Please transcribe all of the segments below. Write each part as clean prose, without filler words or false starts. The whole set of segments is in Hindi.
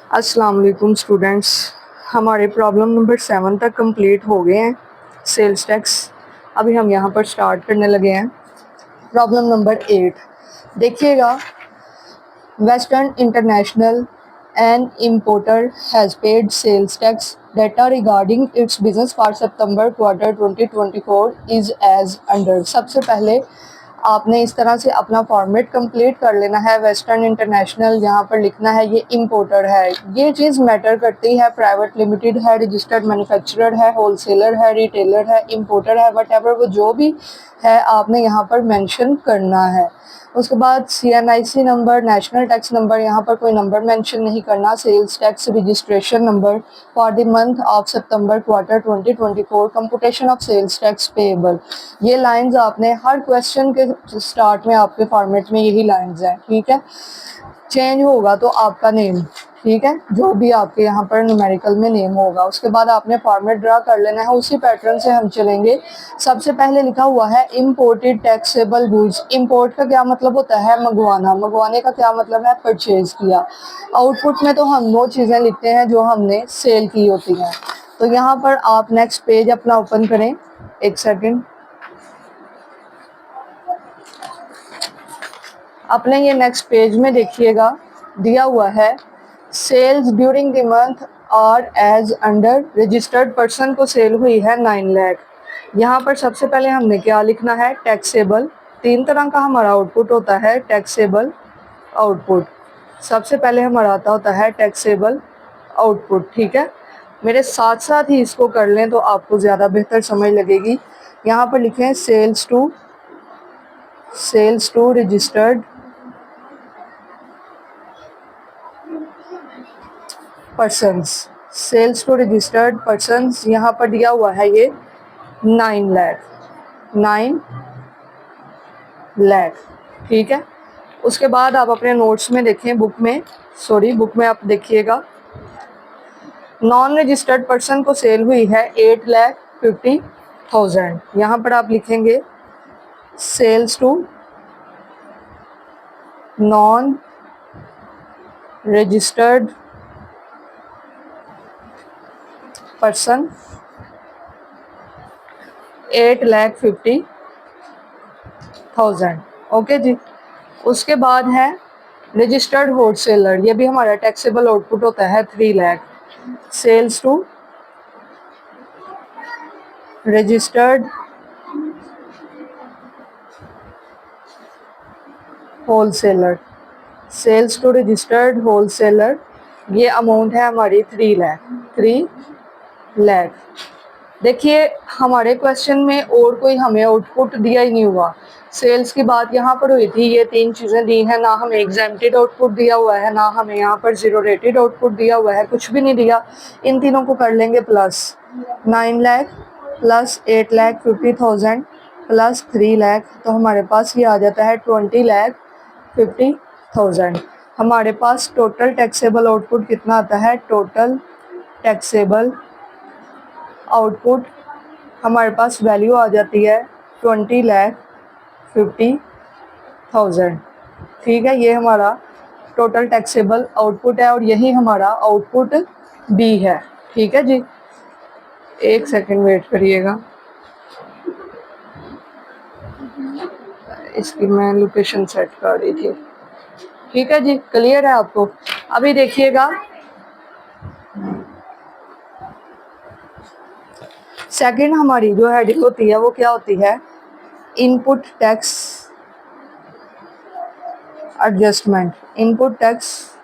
अस्सलाम वालेकुम स्टूडेंट्स, हमारे प्रॉब्लम नंबर 7 तक कंप्लीट हो गए हैं सेल्स टैक्स। अभी हम यहाँ पर स्टार्ट करने लगे हैं प्रॉब्लम नंबर 8। देखिएगा, western international an importer has paid sales tax data regarding its business for September quarter 2024 is as under. सबसे पहले आपने इस तरह से अपना फॉर्मेट कंप्लीट कर लेना है। वेस्टर्न इंटरनेशनल यहाँ पर लिखना है, ये इम्पोर्टर है। ये चीज़ मैटर करती है, प्राइवेट लिमिटेड है, रजिस्टर्ड मैन्युफैक्चरर है, होलसेलर है, रिटेलर है, इम्पोर्टर है, वट एवर वो जो भी है आपने यहाँ पर मेंशन करना है। उसके बाद CNIC number, national tax number, यहाँ पर कोई नंबर मेंशन नहीं करना। Sales tax registration number for the month of September quarter 2024, computation of sales tax payable. ये लाइंस आपने हर क्वेश्चन के स्टार्ट में आपके फॉर्मेट में यही लाइंस हैं, ठीक है। चेंज होगा तो आपका नेम, ठीक है, जो भी आपके यहाँ पर न्यूमेरिकल में नेम होगा। उसके बाद आपने फॉर्मेट ड्रा कर लेना है, उसी पैटर्न से हम चलेंगे। सबसे पहले लिखा हुआ है इम्पोर्टेड टैक्सेबल गुड्स। इम्पोर्ट का क्या मतलब होता है? मंगवाना। मंगवाने का क्या मतलब है? परचेज किया। आउटपुट में तो हम वो चीज़ें लिखते हैं जो हमने सेल की होती हैं। तो यहाँ पर आप नेक्स्ट पेज अपना ओपन करें, एक सेकेंड। अपने ये नेक्स्ट पेज में देखिएगा, दिया हुआ है सेल्स ड्यूरिंग द मंथ और एज अंडर। रजिस्टर्ड पर्सन को सेल हुई है 9 लाख। यहाँ पर सबसे पहले हमने क्या लिखना है? टैक्सेबल। 3 तरह का हमारा आउटपुट होता है टैक्सेबल आउटपुट। सबसे पहले हमारा आता होता है टैक्सेबल आउटपुट, ठीक है। मेरे साथ साथ ही इसको कर लें तो आपको ज़्यादा बेहतर समझ लगेगी। यहाँ पर लिखें sales to registered persons. Sales to registered persons यहाँ पर दिया हुआ है ये 9 लाख, ठीक है। उसके बाद आप अपने नोट्स में देखें, बुक में आप देखिएगा, नॉन रजिस्टर्ड पर्सन को सेल हुई है 8,50,000। यहाँ पर आप लिखेंगे sales to non registered person 8,50,000, okay ji. उसके बाद है रजिस्टर्ड होलसेलर, ये भी हमारा टैक्सेबल आउटपुट होता है 3 lakh. Sales to registered wholesaler, sales to registered wholesaler, ये अमाउंट है हमारी 3 लाख। देखिए, हमारे क्वेश्चन में और कोई हमें आउटपुट दिया ही नहीं हुआ। सेल्स की बात यहाँ पर हुई थी, ये 3 चीज़ें दी हैं, ना हमें एग्जेम्प्टेड आउटपुट दिया हुआ है, ना हमें यहाँ पर जीरो रेटेड आउटपुट दिया हुआ है, कुछ भी नहीं दिया। इन तीनों को कर लेंगे plus 9 lakh plus 8,50,000 plus 3 lakh, तो हमारे पास ये आ जाता है 20,50,000। हमारे पास टोटल टैक्सेबल आउटपुट कितना आता है? टोटल टैक्सेबल आउटपुट हमारे पास वैल्यू आ जाती है 20,50,000, ठीक है। ये हमारा टोटल टैक्सेबल आउटपुट है और यही हमारा आउटपुट बी है, ठीक है जी। एक सेकंड वेट करिएगा, इसकी मैं लोकेशन सेट कर रही थी, ठीक है जी। क्लियर है आपको? अभी देखिएगा, सेकंड हमारी जो हेडिंग होती है वो क्या होती है? Input tax adjustment. Input tax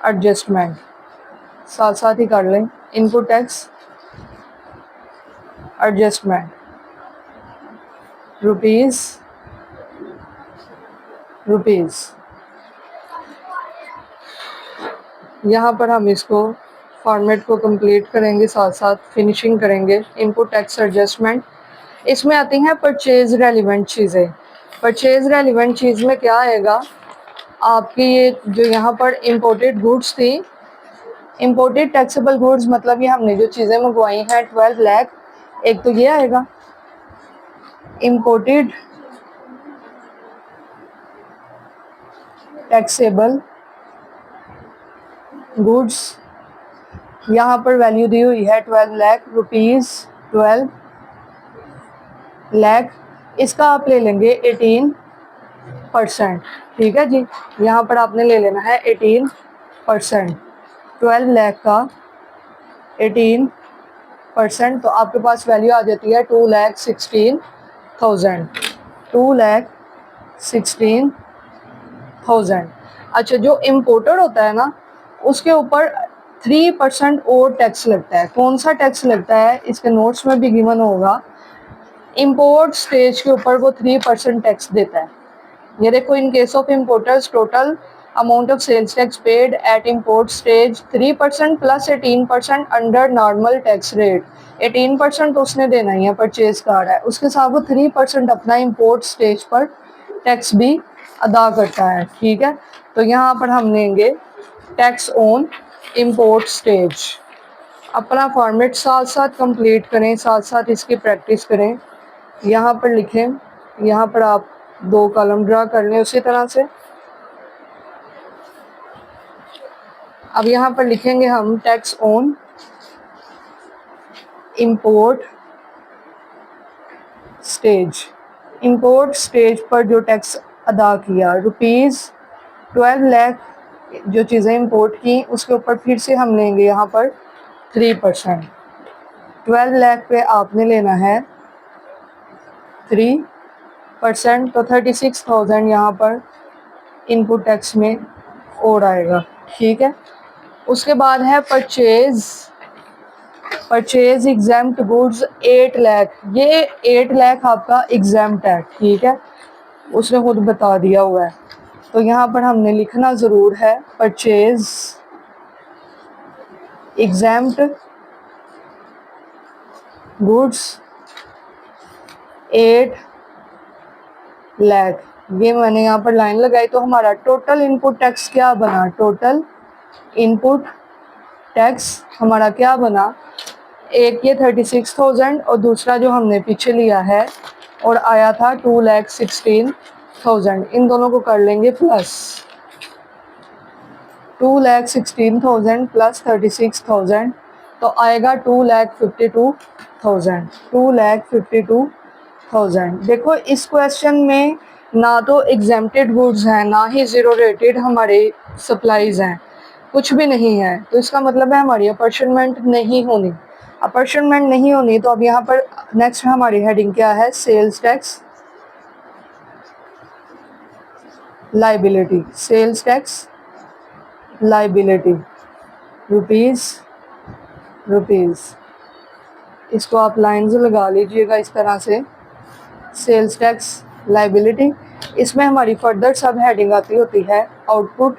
adjustment साथ साथ ही कर लें। इनपुट टैक्स एडजस्टमेंट रुपीज़ यहाँ पर हम इसको फॉर्मेट को कंप्लीट करेंगे, साथ साथ फिनिशिंग करेंगे। इनपुट टैक्स एडजस्टमेंट, इसमें आती हैं परचेज रेलिवेंट चीज़ें। परचेज रेलिवेंट चीज़ में क्या आएगा आपकी? ये जो यहाँ पर इम्पोर्टेड गुड्स थी, इम्पोर्टेड टैक्सेबल गुड्स मतलब ये हमने जो चीज़ें मंगवाई हैं 12 लाख, एक तो ये आएगा इम्पोर्टेड टैक्सेबल गुड्स, यहाँ पर वैल्यू दी हुई है 12 लाख रुपीज़, 12 लाख, इसका आप ले लेंगे 18%। ठीक है जी, यहाँ पर आपने ले लेना है 18%। 12 लाख का 18%, तो आपके पास वैल्यू आ जाती है 2,16,000, 2,16,000। अच्छा, जो इम्पोर्टर होता है ना, उसके ऊपर 3% और टैक्स लगता है। कौन सा टैक्स लगता है, इसके नोट्स में भी गिवन होगा। इंपोर्ट स्टेज के ऊपर वो 3% टैक्स देता है। ये देखो, in case of importers total amount of sales tax paid at import stage 3% plus 18% under normal tax rate. 18% तो उसने देना ही है, परचेज कार्ड है, उसके साथ वो 3% अपना इम्पोर्ट स्टेज पर टैक्स भी अदा करता है। ठीक है, तो यहाँ पर हम लेंगे टैक्स ऑन इम्पोर्ट स्टेज। अपना फॉर्मेट साथ साथ कंप्लीट करें, साथ साथ इसकी प्रैक्टिस करें। यहाँ पर लिखें, यहाँ पर आप 2 कॉलम ड्रा कर लें उसी तरह से। अब यहाँ पर लिखेंगे हम tax on import stage. Import stage पर जो टैक्स अदा किया, ₹12 लाख जो चीज़ें इंपोर्ट की, उसके ऊपर फिर से हम लेंगे यहाँ पर 3%। 12 लाख पे आपने लेना है 3%, तो 36,000 यहाँ पर इनपुट टैक्स में और आएगा। ठीक है, उसके बाद है परचेज एग्जाम्प्ट गुड्स 8 लाख। ये 8 लाख आपका एग्जाम्प्ट है। ठीक है, उसने खुद बता दिया हुआ है, तो यहाँ पर हमने लिखना ज़रूर है परचेज एग्जाम्प्ट गुड्स 8 लाख। ये मैंने यहाँ पर लाइन लगाई, तो हमारा टोटल इनपुट टैक्स क्या बना, टोटल इनपुट टैक्स हमारा क्या बना, एक ये 36,000 और दूसरा जो हमने पीछे लिया है और आया था 2,16,000, इन दोनों को कर लेंगे प्लस। 2,16,000 प्लस 36,000 तो आएगा 2,52,000, 2,52,000। देखो, इस क्वेश्चन में ना तो एग्जेम्प्टेड गुड्स हैं, ना ही ज़ीरो रेटेड हमारे सप्लाईज हैं, कुछ भी नहीं है, तो इसका मतलब है हमारी अपॉर्चनमेंट नहीं होनी। अपॉर्चनमेंट नहीं होनी, तो अब यहाँ पर नेक्स्ट हमारी हेडिंग क्या है, sales tax liability. Sales tax liability rupees, इसको आप लाइन्स लगा लीजिएगा इस तरह से। सेल्स टैक्स लाइबिलिटी, इसमें हमारी फर्दर सब हेडिंग आती होती है आउटपुट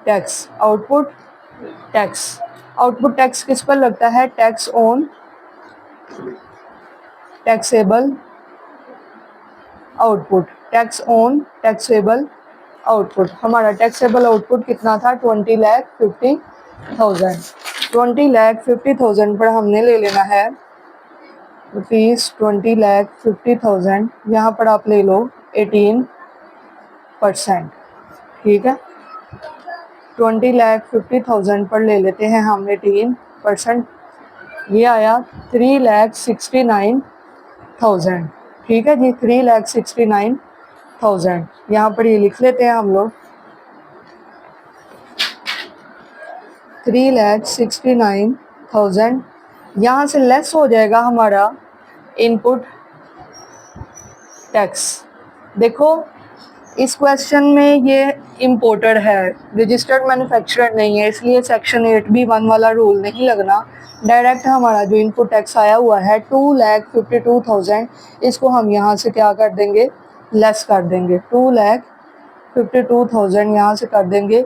टैक्स। आउटपुट टैक्स किस पर लगता है, tax on taxable output, tax on taxable output. हमारा टैक्सेबल आउटपुट कितना था, 20,50,000। 20,50,000 पर हमने ले लेना है ₹20,50,000। यहाँ पर आप ले लो 18%। ठीक है, 20,50,000 पर ले लेते हैं हम 18%, ये आया 3,69,000। ठीक है जी, 3,69,000। यहाँ पर ये लिख लेते हैं हम लोग 3,69,000। यहाँ से लेस हो जाएगा हमारा इनपुट टैक्स। देखो, इस क्वेश्चन में ये इम्पोर्टर है, रजिस्टर्ड मैन्युफैक्चरर नहीं है, इसलिए सेक्शन 8B1 वाला रूल नहीं लगना। डायरेक्ट हमारा जो इनपुट टैक्स आया हुआ है 2,52,000, इसको हम यहाँ से क्या कर देंगे, लेस कर देंगे। 2,52,000 यहाँ से कर देंगे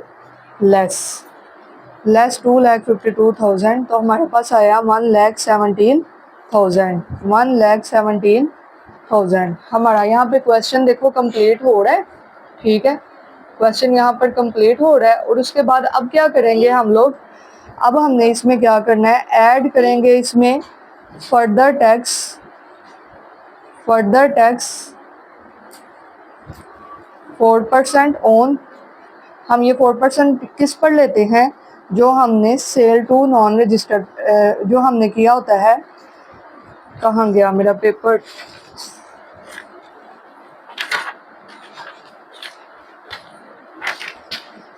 लेस 2,52,000, तो हमारे पास आया 1,17,000। 1,17,000 हमारा यहाँ पे क्वेश्चन देखो कंप्लीट हो रहा है। ठीक है, क्वेश्चन यहाँ पर कंप्लीट हो रहा है, और उसके बाद अब क्या करेंगे हम लोग, अब हमने इसमें क्या करना है, ऐड करेंगे इसमें फर्दर टैक्स 4% ऑन, हम ये 4% किस पर लेते हैं, जो हमने सेल टू नॉन रजिस्टर्ड जो हमने किया होता है, कहाँ गया मेरा paper,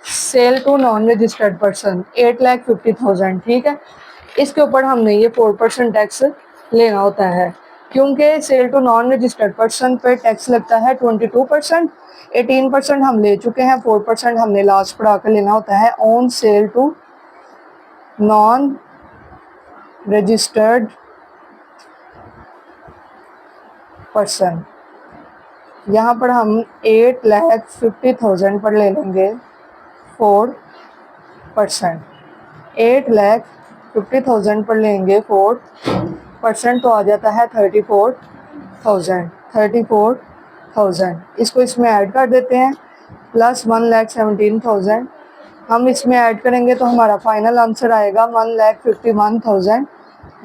sale to non registered person 8,50,000, ठीक है। इसके ऊपर हमने ये 4% टैक्स लेना होता है, क्योंकि sale to non registered person पे टैक्स लगता है 22%, 18% हम ले चुके हैं, 4% हमने लास्ट पढ़ा कर लेना होता है on sale to non registered person. यहाँ पर हम 8,50,000 पर ले लेंगे 4%, 8,50,000 पर लेंगे 4%, तो आ जाता है 34,000। इसको इसमें ऐड कर देते हैं, प्लस 1,17,000 हम इसमें ऐड करेंगे तो हमारा फाइनल आंसर आएगा 1,51,000।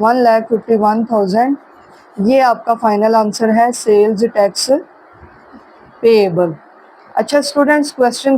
1,51,000 ये आपका फाइनल आंसर है सेल्स टैक्स पेएबल। अच्छा स्टूडेंट्स, क्वेश्चन